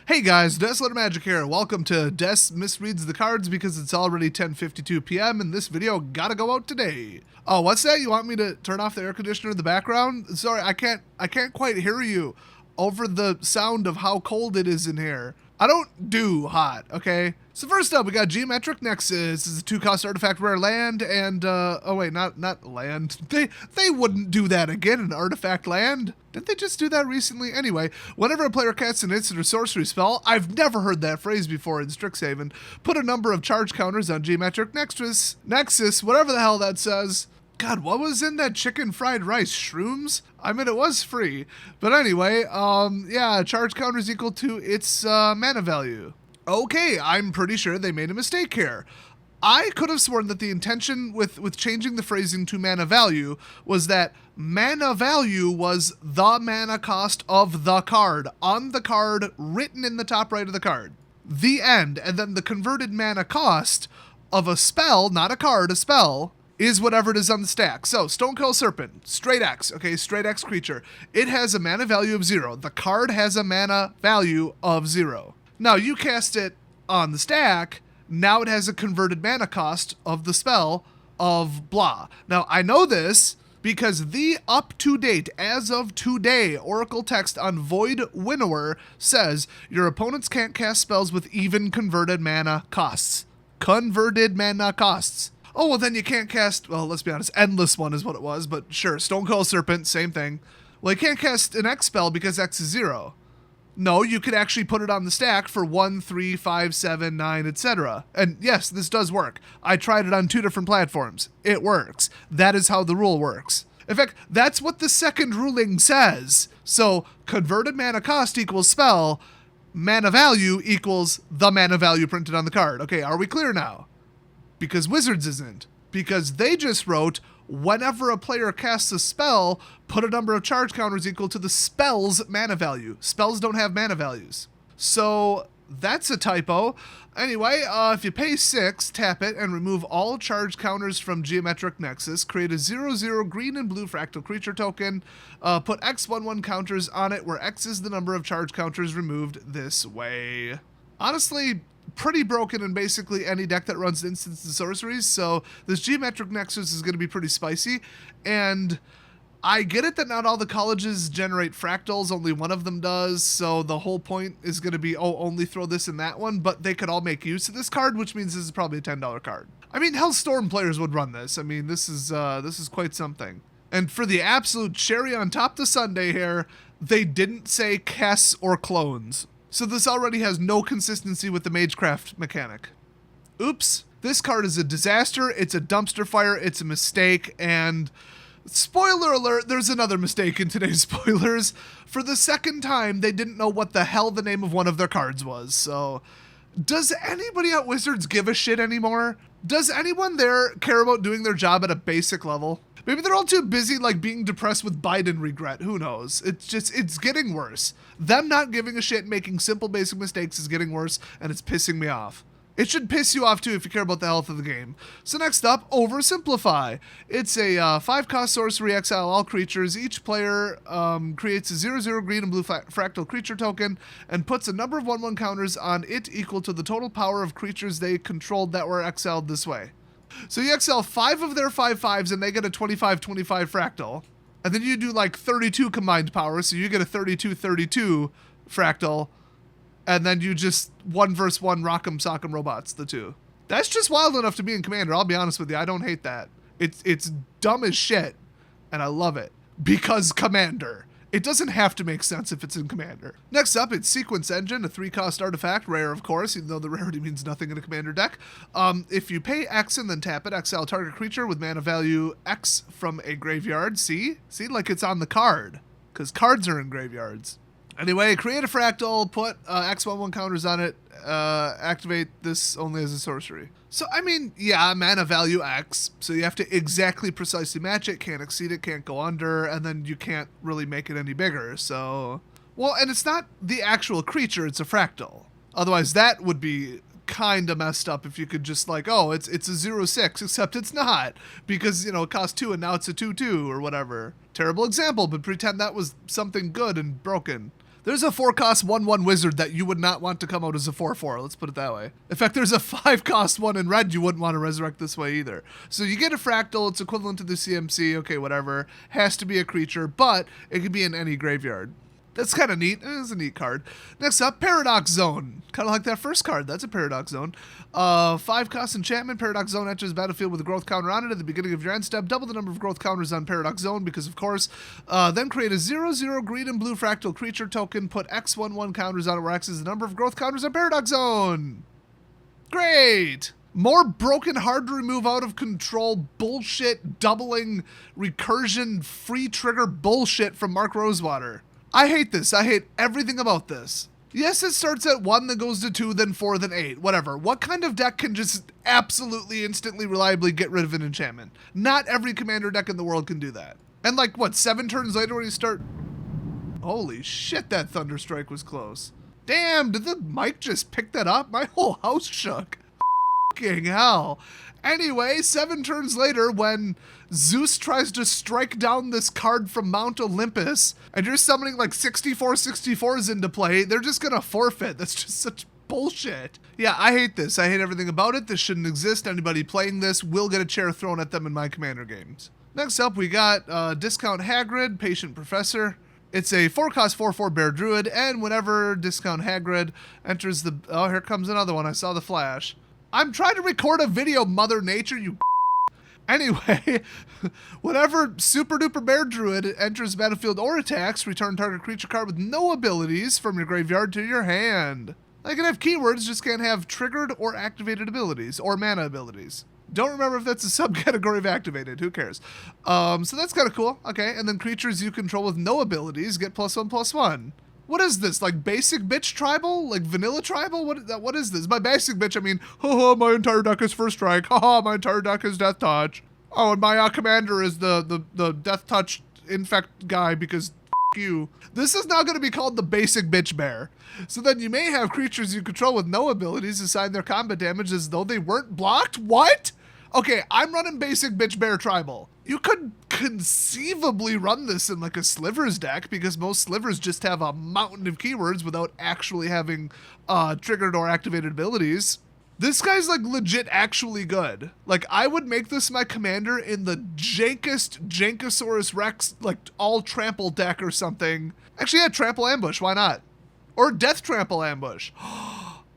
Hey guys, Desolator Magic here. Welcome to Des Misreads the Cards because it's already 10:52 p.m. and this video gotta go out today. Oh, what's that? You want me to turn off the air conditioner in the background? Sorry, I can't quite hear you over the sound of how cold it is in here. I don't do hot, okay? So first up, we got Geometric Nexus. This is a 2-cost artifact rare land, and, oh wait, not land. They wouldn't do that again in artifact land. Did they just do that recently? Anyway, whenever a player casts an instant or sorcery spell, I've never heard that phrase before in Strixhaven, put a number of charge counters on Geometric Nexus, whatever the hell that says. God, what was in that chicken fried rice? Shrooms? I mean, it was free. But anyway, yeah, charge counter is equal to its mana value. Okay, I'm pretty sure they made a mistake here. I could have sworn that the intention with changing the phrasing to mana value was that mana value was the mana cost of the card, on the card, written in the top right of the card. The end, and then the converted mana cost of a spell, not a card, a spell, is whatever it is on the stack. So, Stonecoil Serpent, straight X, okay, straight X creature. It has a mana value of 0. The card has a mana value of 0. Now, you cast it on the stack, now it has a converted mana cost of the spell of blah. Now, I know this because the up-to-date, as of today, Oracle text on Void Winnower says your opponents can't cast spells with even converted mana costs. Converted mana costs. Oh, well, then you can't cast, well, let's be honest, Endless One is what it was, but sure, Stonecoil Serpent, same thing. Well, you can't cast an X spell because X is 0. No, you could actually put it on the stack for 1, 3, 5, 7, 9, etc. And yes, this does work. I tried it on 2 different platforms. It works. That is how the rule works. In fact, that's what the second ruling says. So, converted mana cost equals spell, mana value equals the mana value printed on the card. Okay, are we clear now? Because Wizards isn't. Because they just wrote, whenever a player casts a spell, put a number of charge counters equal to the spell's mana value. Spells don't have mana values. So that's a typo. Anyway, if you pay 6, tap it, and remove all charge counters from Geometric Nexus, create a 0/0 green and blue fractal creature token, put X11 counters on it, where X is the number of charge counters removed this way. Honestly, pretty broken in basically any deck that runs instants and sorceries, so this Geometric Nexus is going to be pretty spicy, and I get it that not all the colleges generate fractals, only one of them does, so the whole point is going to be, oh, only throw this in that one, but they could all make use of this card, which means this is probably a $10 card. I mean, Hellstorm players would run this. I mean, this is quite something. And for the absolute cherry on top to Sunday here, they didn't say casts or clones. So this already has no consistency with the Magecraft mechanic. Oops. This card is a disaster, it's a dumpster fire, it's a mistake, and spoiler alert, there's another mistake in today's spoilers. For the second time, they didn't know what the hell the name of one of their cards was, so does anybody at Wizards give a shit anymore? Does anyone there care about doing their job at a basic level? Maybe they're all too busy, like, being depressed with Biden regret. Who knows? It's getting worse. Them not giving a shit, making simple basic mistakes is getting worse, and it's pissing me off. It should piss you off, too, if you care about the health of the game. So next up, Oversimplify. It's a 5-cost sorcery, exile all creatures. Each player creates a 0/0 green and blue fractal creature token and puts a number of 1/1 counters on it equal to the total power of creatures they controlled that were exiled this way. So you exile 5 of their 5/5s and they get a 25/25 fractal. And then you do like 32 combined power, so you get a 32/32 fractal. And then you just 1v1 rock'em sock'em robots, the two. That's just wild enough to be in Commander, I'll be honest with you. I don't hate that. It's dumb as shit, and I love it. Because Commander. It doesn't have to make sense if it's in Commander. Next up, it's Sequence Engine, a 3-cost artifact, rare of course, even though the rarity means nothing in a Commander deck. If you pay X and then tap it, exile target creature with mana value X from a graveyard. See, like it's on the card, because cards are in graveyards. Anyway, create a fractal, put X11 counters on it, activate this only as a sorcery. So, I mean, yeah, mana value X, so you have to exactly precisely match it, can't exceed it, can't go under, and then you can't really make it any bigger, so... Well, and it's not the actual creature, it's a fractal. Otherwise, that would be kind of messed up if you could just like, oh, it's a 0/6, except it's not, because, you know, it cost 2 and now it's a 2/2 or whatever. Terrible example, but pretend that was something good and broken. There's a 4-cost 1/1 wizard that you would not want to come out as a 4/4. Let's put it that way. In fact, there's a 5-cost one in red you wouldn't want to resurrect this way either. So you get a fractal. It's equivalent to the CMC. Okay, whatever. Has to be a creature, but it could be in any graveyard. That's kind of neat. It's a neat card. Next up, Paradox Zone. Kind of like that first card. That's a Paradox Zone. 5-cost enchantment. Paradox Zone enters the battlefield with a growth counter on it at the beginning of your end step. Double the number of growth counters on Paradox Zone because, of course. Then create a 0/0 green and blue fractal creature token. Put X1/1 counters on it, where X is the number of growth counters on Paradox Zone. Great. More broken, hard to remove, out of control bullshit, doubling, recursion, free trigger bullshit from Mark Rosewater. I hate this. I hate everything about this. Yes, it starts at 1, then goes to 2, then 4, then 8. Whatever. What kind of deck can just absolutely, instantly, reliably get rid of an enchantment? Not every commander deck in the world can do that. And like, what, 7 turns later when you start... Holy shit, that Thunderstrike was close. Damn, did the mic just pick that up? My whole house shook. Fucking hell. Anyway, 7 turns later, when Zeus tries to strike down this card from Mount Olympus, and you're summoning like 64/64s into play, they're just gonna forfeit. That's just such bullshit. Yeah, I hate this. I hate everything about it. This shouldn't exist. Anybody playing this will get a chair thrown at them in my commander games. Next up, we got Discount Hagrid, Patient Professor. It's a 4-cost 4/4 Bear Druid, and whenever Discount Hagrid enters the... Oh, here comes another one. I saw the flash. I'm trying to record a video, Mother Nature, you... Anyway, whenever Super Duper Bear Druid enters the battlefield or attacks, return target creature card with no abilities from your graveyard to your hand. I can have keywords, just can't have triggered or activated abilities, or mana abilities. Don't remember if that's a subcategory of activated, who cares? So that's kind of cool. Okay, and then creatures you control with no abilities get +1/+1. What is this, like basic bitch tribal? Like vanilla tribal? What is this? By basic bitch, I mean, haha, my entire deck is first strike. Haha, my entire deck is death touch. Oh, and my commander is the death touch infect guy because f you. This is now going to be called the basic bitch bear. So then you may have creatures you control with no abilities assign their combat damage as though they weren't blocked? What? Okay, I'm running basic bitch bear tribal. You could conceivably run this in like a slivers deck because most slivers just have a mountain of keywords without actually having triggered or activated abilities. This guy's like legit actually good. Like I would make this my commander in the jankest Jankosaurus Rex like all trample deck or something. Actually, yeah, trample ambush, why not? Or death trample ambush.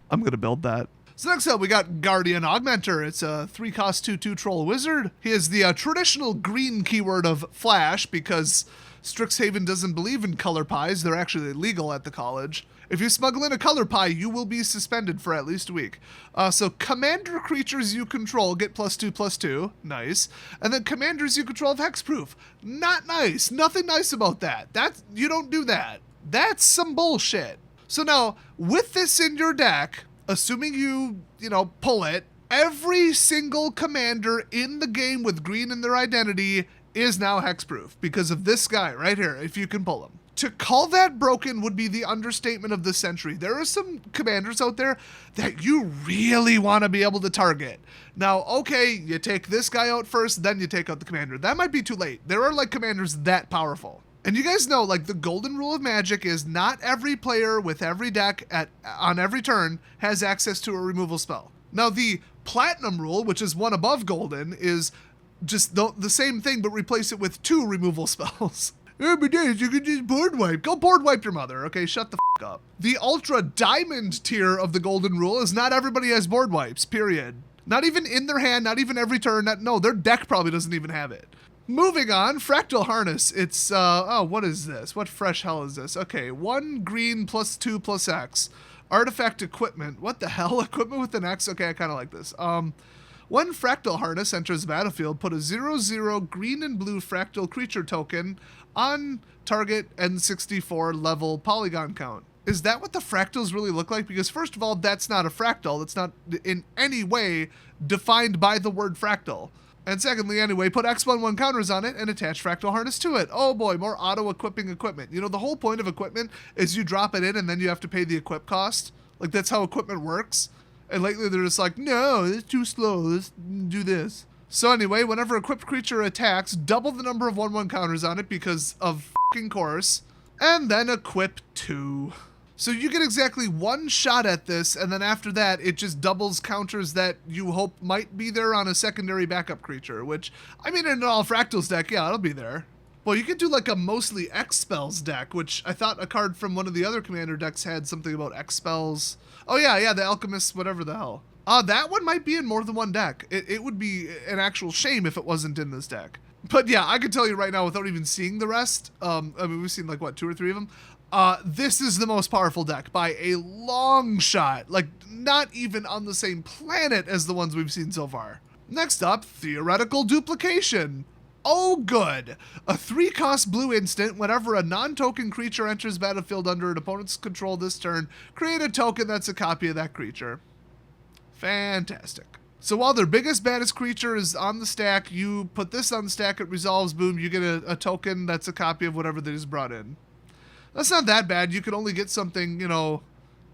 I'm gonna build that. So next up, we got Guardian Augmenter. It's a 3-cost 2/2 troll wizard. He has the traditional green keyword of flash because Strixhaven doesn't believe in color pies. They're actually illegal at the college. If you smuggle in a color pie, you will be suspended for at least a week. So commander creatures you control get +2/+2. Nice. And then commanders you control have hexproof. Not nice. Nothing nice about that. You don't do that. That's some bullshit. So now, with this in your deck... Assuming you pull it, every single commander in the game with green in their identity is now hexproof because of this guy right here, if you can pull him. To call that broken would be the understatement of the century. There are some commanders out there that you really want to be able to target. Now, okay, you take this guy out first, then you take out the commander. That might be too late. There are like commanders that powerful. And you guys know, like, the golden rule of Magic is not every player with every deck on every turn has access to a removal spell. Now, the platinum rule, which is one above golden, is just the same thing, but replace it with 2 removal spells. Every day you can just board wipe. Go board wipe your mother, okay? Shut the f*** up. The ultra diamond tier of the golden rule is not everybody has board wipes, period. Not even in their hand, not even every turn. No, their deck probably doesn't even have it. Moving on, Fractal Harness. It's, oh, what is this? What fresh hell is this? Okay, 1 green +2/+X. Artifact equipment. What the hell? Equipment with an X? Okay, I kind of like this. When Fractal Harness enters the battlefield, put a 0/0 green and blue fractal creature token on target N64 level polygon count. Is that what the fractals really look like? Because first of all, that's not a fractal. It's not in any way defined by the word fractal. And secondly, anyway, put X11 counters on it and attach Fractal Harness to it. Oh boy, more auto-equipping equipment. You know, the whole point of equipment is you drop it in and then you have to pay the equip cost. Like, that's how equipment works. And lately they're just like, no, it's too slow, let's do this. So anyway, whenever equipped creature attacks, double the number of 1/1 counters on it because of f***ing course. and then equip 2. So you get exactly 1 shot at this, and then after that, it just doubles counters that you hope might be there on a secondary backup creature, which, I mean, in an all Fractals deck, yeah, it'll be there. Well, you could do like a mostly X spells deck, which I thought a card from one of the other commander decks had something about X spells. Oh yeah, the Alchemist, whatever the hell. That one might be in more than one deck. It would be an actual shame if it wasn't in this deck. But yeah, I can tell you right now without even seeing the rest, I mean, we've seen like, what, 2 or 3 of them? This is the most powerful deck by a long shot. Like, not even on the same planet as the ones we've seen so far. Next up, Theoretical Duplication. Oh good! A 3-cost blue instant, whenever a non-token creature enters battlefield under an opponent's control this turn, create a token that's a copy of that creature. Fantastic. So while their biggest, baddest creature is on the stack, you put this on the stack, it resolves, boom, you get a token that's a copy of whatever they just brought in. That's not that bad. You could only get something, you know,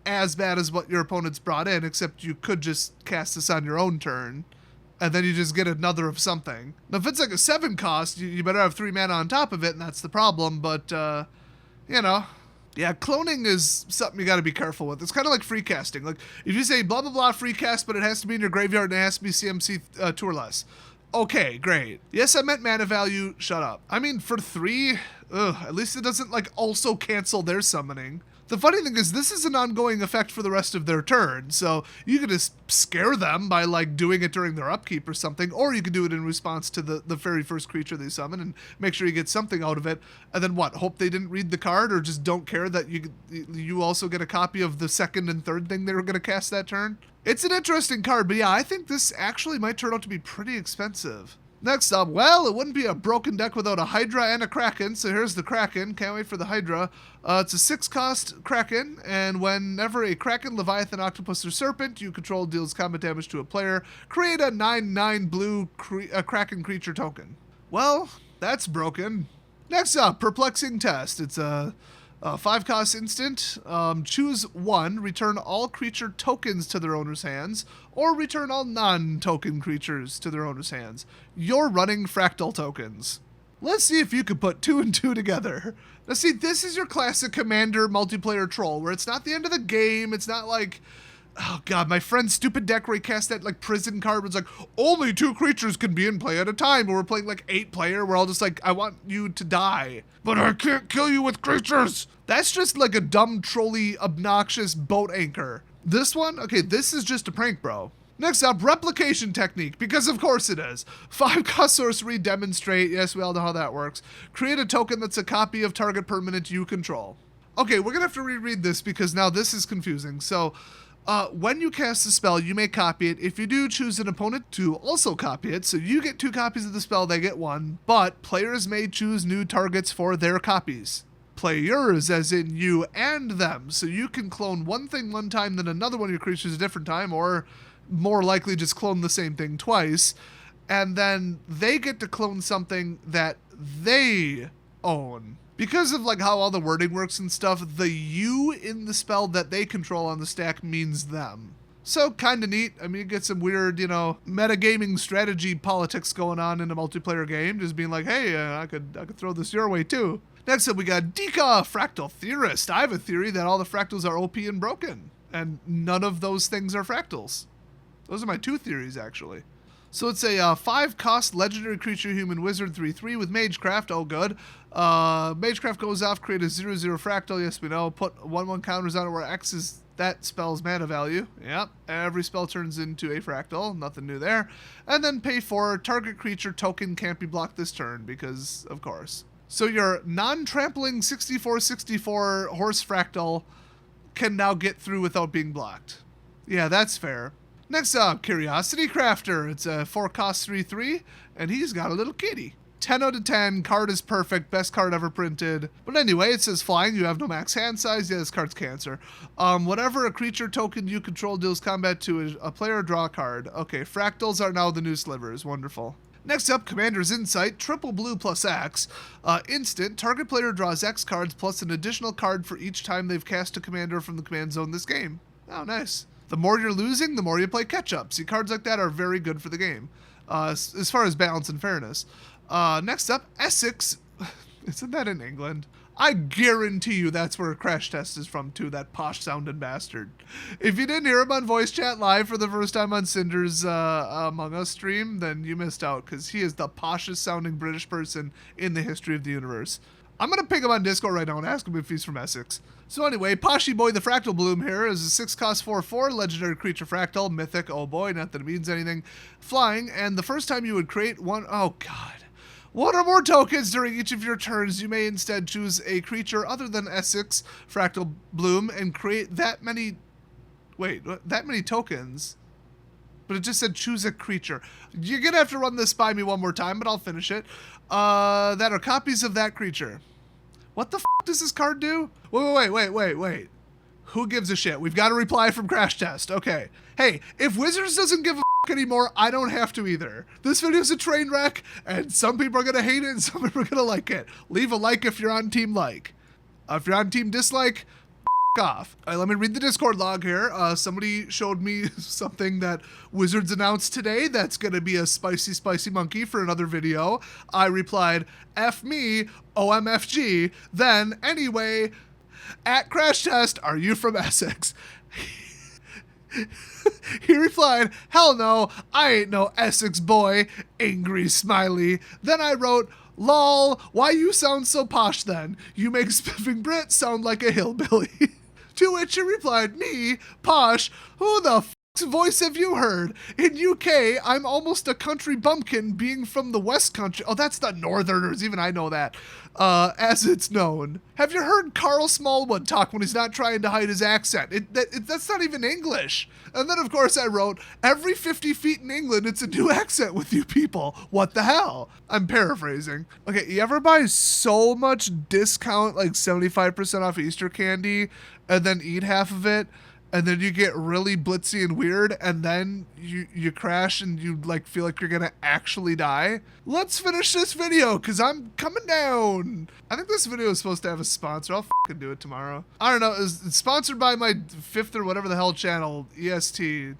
as bad as what your opponent's brought in, except you could just cast this on your own turn, and then you just get another of something. Now, if it's like a 7 cost, you better have 3 mana on top of it, and that's the problem, but, you know. Yeah, cloning is something you gotta be careful with. It's kind of like free casting. Like, if you say blah, blah, blah, free cast, but it has to be in your graveyard and it has to be CMC 2 or less. Okay, great. Yes, I meant mana value, shut up. I mean, for 3, at least it doesn't, like, also cancel their summoning. The funny thing is, this is an ongoing effect for the rest of their turn, so you could just scare them by, like, doing it during their upkeep or something, or you could do it in response to the very first creature they summon and make sure you get something out of it, and then what, hope they didn't read the card or just don't care that you also get a copy of the second and third thing they were going to cast that turn? It's an interesting card, but yeah, I think this actually might turn out to be pretty expensive. Next up, well, it wouldn't be a broken deck without a Hydra and a Kraken, so here's the Kraken. Can't wait for the Hydra. It's a 6-cost Kraken, and whenever a Kraken, Leviathan, Octopus, or Serpent you control deals combat damage to a player, create a 9/9 blue Kraken creature token. Well, that's broken. Next up, Perplexing Test. It's a 5-cost instant. Choose 1, return all creature tokens to their owner's hands, or return all non-token creatures to their owner's hands. You're running Fractal tokens. Let's see if you can put 2 and 2 together. Now see, this is your classic Commander multiplayer troll, where it's not the end of the game, it's not like, oh god, my friend's stupid deck where he cast that like prison card was like, only 2 creatures can be in play at a time, and we're playing like 8 player, we're all just like, I want you to die, but I can't kill you with creatures. That's just like a dumb, trolly, obnoxious boat anchor. This one, okay, this is just a prank, bro. Next up, Replication Technique, because of course it is. 5-cost sorcery, demonstrate, yes, we all know how that works. Create a token that's a copy of target permanent you control. Okay, we're gonna have to reread this because now this is confusing. So, when you cast a spell, you may copy it. If you do, choose an opponent to also copy it. So you get 2 copies of the spell, they get 1. But players may choose new targets for their copies. Players, as in you and them. So you can clone one thing one time, then another one of your creatures a different time, or more likely just clone the same thing twice. And then they get to clone something that they own. Because of like how all the wording works and stuff, the you in the spell that they control on the stack means them. So kind of neat. I mean, you get some weird, you know, metagaming strategy politics going on in a multiplayer game. Just being like, hey, I could throw this your way too. Next up, we got Dika, Fractal Theorist. I have a theory that all the fractals are OP and broken, and none of those things are fractals. Those are my 2 theories, actually. So it's a 5-cost legendary creature, human wizard, 3/3 with Magecraft. Oh, good. Magecraft goes off, create a 0/0 fractal. Yes, we know. Put 1/1 counters on it where X is that spell's mana value. Yep. Every spell turns into a fractal. Nothing new there. And then pay for target creature token can't be blocked this turn because, of course. So your non-trampling 64/64 horse fractal can now get through without being blocked. Yeah, that's fair. Next up, Curiosity Crafter. It's a 4-cost 3/3, and he's got a little kitty. 10 out of 10, card is perfect, best card ever printed. But anyway, it says flying, you have no max hand size. Yeah, this card's cancer. Whatever a creature token you control deals combat to a player, draw a card. Okay, fractals are now the new slivers. Wonderful. Next up, Commander's Insight, triple blue plus X. Instant, target player draws X cards plus an additional card for each time they've cast a commander from the command zone this game. Oh, nice. The more you're losing, the more you play catch-up. See, cards like that are very good for the game, as far as balance and fairness. Next up, Essex. Isn't that in England? I guarantee you that's where Crash Test is from too, that posh sounding bastard. If you didn't hear him on Voice Chat Live for the first time on Cinder's Among Us stream, then you missed out, because he is the poshest sounding British person in the history of the universe. I'm going to ping him on Discord right now and ask him if he's from Essex. So anyway, Poshy Boy the Fractal Bloom here is a 6 cost 4/4 legendary creature fractal, mythic, oh boy, not that it means anything, flying, and the first time you would create one or more tokens during each of your turns, you may instead choose a creature other than Essex, Fractal Bloom, and create that many tokens. But it just said choose a creature. You're going to have to run this by me one more time, but I'll finish it. That are copies of that creature. What the f*** does this card do? Wait. Who gives a shit? We've got a reply from Crash Test. Okay. Hey, if Wizards doesn't give a f*** anymore, I don't have to either. This video's a train wreck, and some people are going to hate it, and some people are going to like it. Leave a like if you're on team like. If you're on team dislike, off. All right, let me read the Discord log here. Somebody showed me something that Wizards announced today that's going to be a spicy monkey for another video. I replied, F me, OMFG. Then, anyway, at Crash Test, are you from Essex? He replied, hell no, I ain't no Essex boy, angry smiley. Then I wrote, lol, why you sound so posh then? You make spiffing Brit sound like a hillbilly. To which he replied, me, posh, who the f***'s voice have you heard? In UK, I'm almost a country bumpkin being from the West Country. Oh, that's the Northerners, even I know that, as it's known. Have you heard Carl Smallwood talk when he's not trying to hide his accent? That's not even English. And then, of course, I wrote, every 50 feet in England, it's a new accent with you people. What the hell? I'm paraphrasing. Okay, you ever buy so much discount, like 75% off Easter candy, and then eat half of it, and then you get really blitzy and weird, and then you crash and you like feel like you're gonna actually die? Let's finish this video, because I'm coming down. I think this video is supposed to have a sponsor. I'll fucking do it tomorrow. I don't know. It's sponsored by my 5th or whatever the hell channel, EST.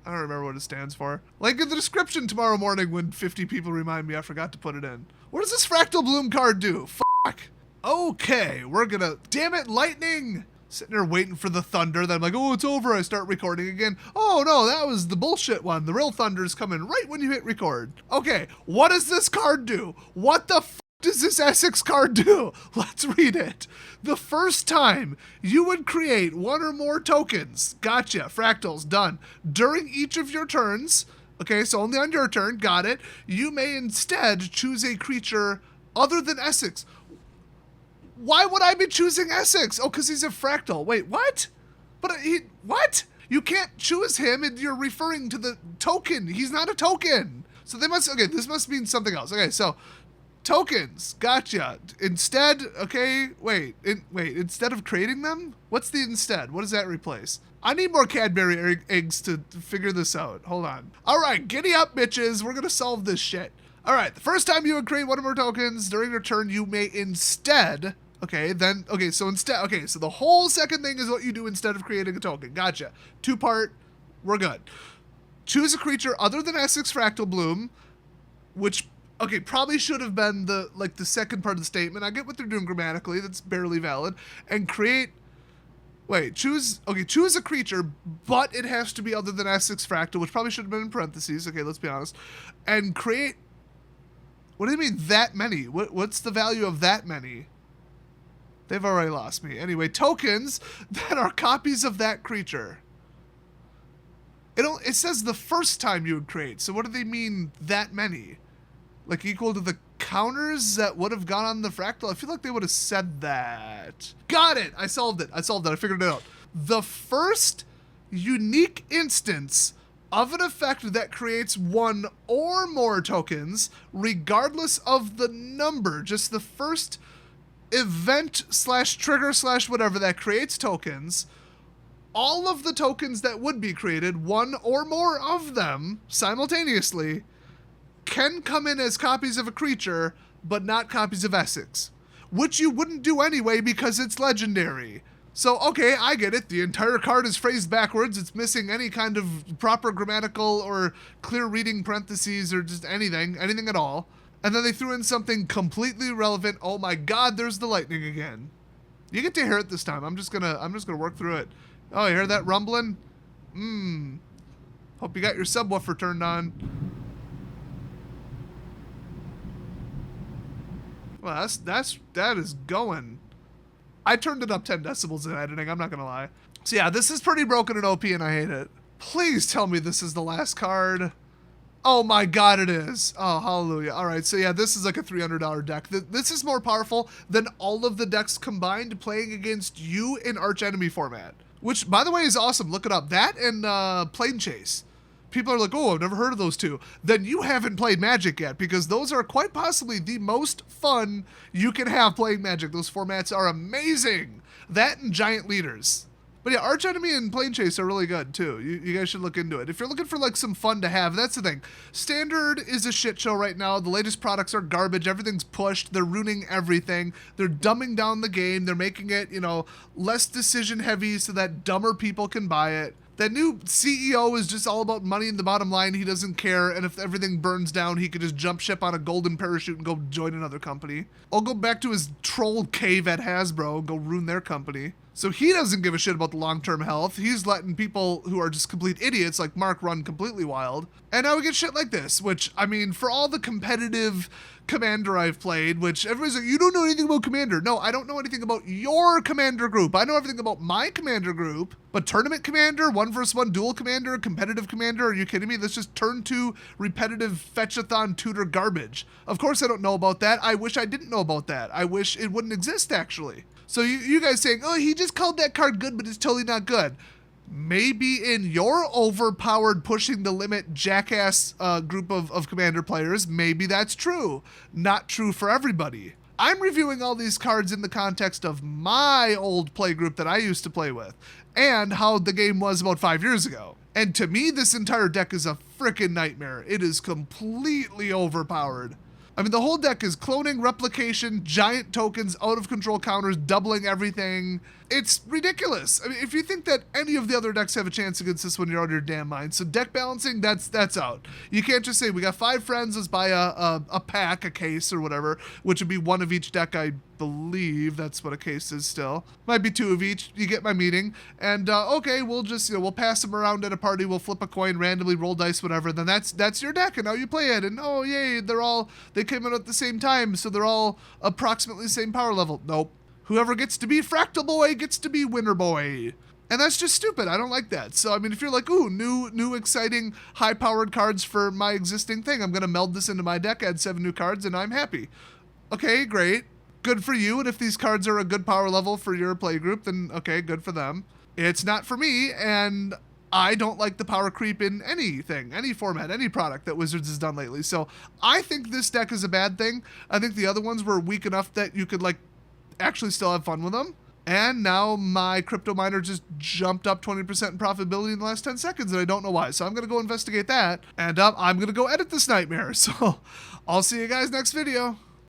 I don't remember what it stands for. Link in the description tomorrow morning when 50 people remind me I forgot to put it in. What does this Fractal Bloom card do? Fuck. Okay, we're gonna... Damn it, lightning! Sitting there waiting for the thunder. Then I'm like, oh, it's over. I start recording again. Oh, no, that was the bullshit one. The real thunder's coming right when you hit record. Okay, what does this card do? What the f*** does this Essex card do? Let's read it. The first time you would create one or more tokens. Gotcha. Fractals. Done. During each of your turns. Okay, so only on your turn. Got it. You may instead choose a creature other than Essex. Why would I be choosing Essex? Oh, because he's a fractal. Wait, what? But what? You can't choose him and you're referring to the token. He's not a token. So they must, okay, this must mean something else. Okay, so tokens. Gotcha. Instead, okay, wait, instead of creating them? What's the instead? What does that replace? I need more Cadbury eggs to figure this out. Hold on. All right, giddy up, bitches. We're going to solve this shit. All right, the first time you would create one or more tokens during your turn, you may instead... Okay, so the whole second thing is what you do instead of creating a token. Gotcha. 2-part, we're good. Choose a creature other than Essex Fractal Bloom, which, okay, probably should have been the second part of the statement. I get what they're doing grammatically, that's barely valid. And choose a creature, but it has to be other than Essex Fractal, which probably should have been in parentheses. Okay, let's be honest. And create, what do you mean that many? What's the value of that many? They've already lost me. Anyway, tokens that are copies of that creature. It says the first time you would create. So what do they mean that many? Like equal to the counters that would have gone on the fractal? I feel like they would have said that. Got it. I solved it. I figured it out. The first unique instance of an effect that creates one or more tokens, regardless of the number, just the first event / trigger / whatever that creates tokens, all of the tokens that would be created, one or more of them simultaneously, can come in as copies of a creature, but not copies of Essex, which you wouldn't do anyway because it's legendary. So, okay, I get it. The entire card is phrased backwards. It's missing any kind of proper grammatical or clear reading parentheses or just anything at all. And then they threw in something completely irrelevant. Oh my God, there's the lightning again. You get to hear it this time. I'm just gonna work through it. Oh, you hear that rumbling? Hope you got your subwoofer turned on. Well, that is going. I turned it up 10 decibels in editing, I'm not gonna lie. So yeah, this is pretty broken and OP and I hate it. Please tell me this is the last card. Oh my God, it is. Oh, hallelujah. All right, so yeah, this is like a $300 deck. This is more powerful than all of the decks combined playing against you in Arch Enemy format. Which, by the way, is awesome. Look it up. That and Plane Chase. People are like, oh, I've never heard of those two. Then you haven't played Magic yet, because those are quite possibly the most fun you can have playing Magic. Those formats are amazing. That and Giant Leaders. But yeah, Arch Enemy and Plane Chase are really good too. You guys should look into it. If you're looking for like some fun to have, that's the thing. Standard is a shit show right now. The latest products are garbage. Everything's pushed. They're ruining everything. They're dumbing down the game. They're making it, less decision heavy so that dumber people can buy it. That new CEO is just all about money in the bottom line. He doesn't care, and if everything burns down, he could just jump ship on a golden parachute and go join another company. Or go back to his troll cave at Hasbro and go ruin their company. So he doesn't give a shit about the long-term health. He's letting people who are just complete idiots like Mark run completely wild. And now we get shit like this, which, I mean, for all the competitive Commander I've played, which everybody's like, you don't know anything about Commander. No, I don't know anything about your Commander group. I know everything about my Commander group. But Tournament Commander, 1v1 dual Commander, competitive Commander, are you kidding me? That's just turn 2 repetitive fetch-a-thon tutor garbage. Of course I don't know about that. I wish I didn't know about that. I wish it wouldn't exist, actually. So you guys saying, oh, he just called that card good, but it's totally not good. Maybe in your overpowered, pushing the limit, jackass group of Commander players, maybe that's true. Not true for everybody. I'm reviewing all these cards in the context of my old play group that I used to play with, and how the game was about 5 years ago. And to me, this entire deck is a frickin' nightmare. It is completely overpowered. I mean, the whole deck is cloning, replication, giant tokens, out of control counters, doubling everything. It's ridiculous. I mean, if you think that any of the other decks have a chance against this one, you're out of your damn mind. So deck balancing, that's out. You can't just say, we got 5 friends, let's buy a pack, a case or whatever, which would be 1 of each deck, I believe that's what a case is still. Might be 2 of each, you get my meaning. And okay, we'll just, we'll pass them around at a party, we'll flip a coin, randomly roll dice, whatever, then that's your deck, and now you play it, and oh yay, they came out at the same time, so they're all approximately the same power level. Nope. Whoever gets to be Fractal Boy gets to be Winner Boy. And that's just stupid. I don't like that. So, I mean, if you're like, ooh, new exciting, high-powered cards for my existing thing, I'm going to meld this into my deck, add 7 new cards, and I'm happy. Okay, great. Good for you. And if these cards are a good power level for your play group, then okay, good for them. It's not for me, and I don't like the power creep in anything, any format, any product that Wizards has done lately. So I think this deck is a bad thing. I think the other ones were weak enough that you could actually still have fun with them. And now my crypto miner just jumped up 20% in profitability in the last 10 seconds, and I don't know why. So I'm going to go investigate that, and I'm going to go edit this nightmare. So I'll see you guys next video.